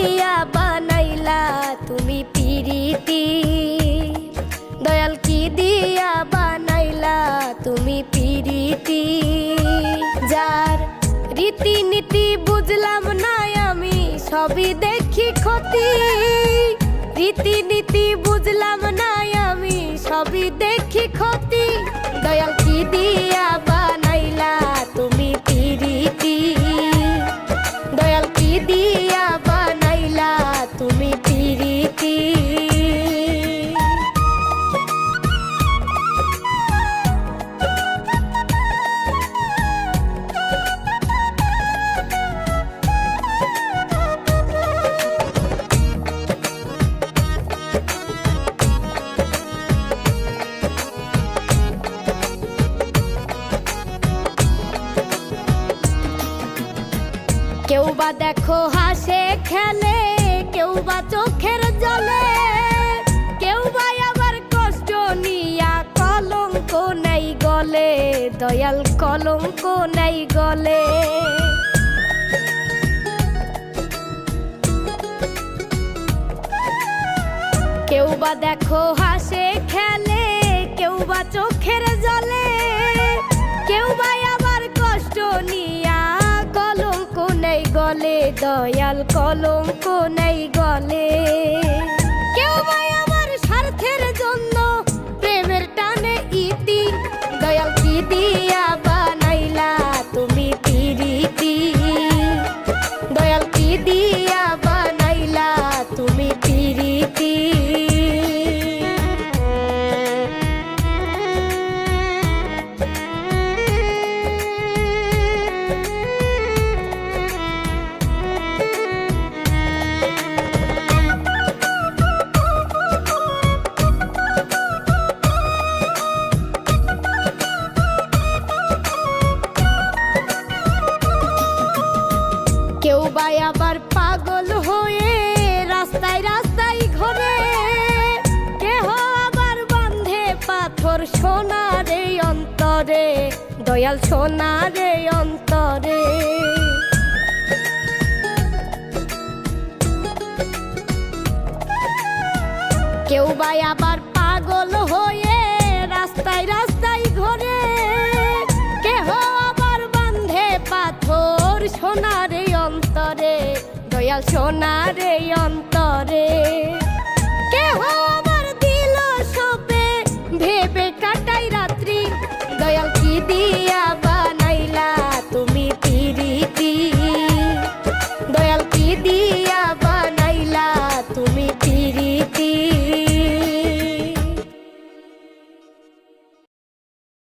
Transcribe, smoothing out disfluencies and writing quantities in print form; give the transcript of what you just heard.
দিয়া বানাইলা তুমি পিরিতি, দয়াল কি দিয়া বানাইলা তুমি পিরিতি। যার রীতিনীতি বুঝলাম না আমি, সবই দেখি ক্ষতি। রীতিনীতি বুঝলাম না আমি, সবই দেখি ক্ষতি। দয়াল কি দিয়া বানাইলা তুমি পিরিতি, দয়াল কি দিয়া বানাইলা তুমি পিরিতি। কেউ বা দেখো হাসে খেলে, কেউ বা চোখের জলে, কেউ বা আবার কষ্ট নিয়া কলঙ্ক নাই গলে। দয়াল কলঙ্ক নাই গলে। কেউ বা দেখো হাসে খেলে, কেউ বা চোখের জলে, কেউ বা আবার কষ্ট নিয়া কলঙ্ক নাই গলে। দয়াল কলঙ্ক নাই গলে। কেউ বা আমার স্বার্থের জন্য প্রেমের টানে ইতি, দয়াল কি দিয়া বানাইলা তুমি পিরিতি, দয়াল কি দিয়া বানাইলা তুমি পিরিতি। কেউ বা আবার পাগল হয়ে রাস্তায় রাস্তায় ঘোরে, কেহ আবার বাঁধে পাথর সোনারে অন্তরে। দয়াল সোনারে অন্তরে। কেউ বা আবার পাগল হয়ে রাস্তায় রাস্তায় ঘোরে, কেহ আবার বাঁধে পাথর সোনারে অন্তরে। দয়াল সোনারে অন্তরে।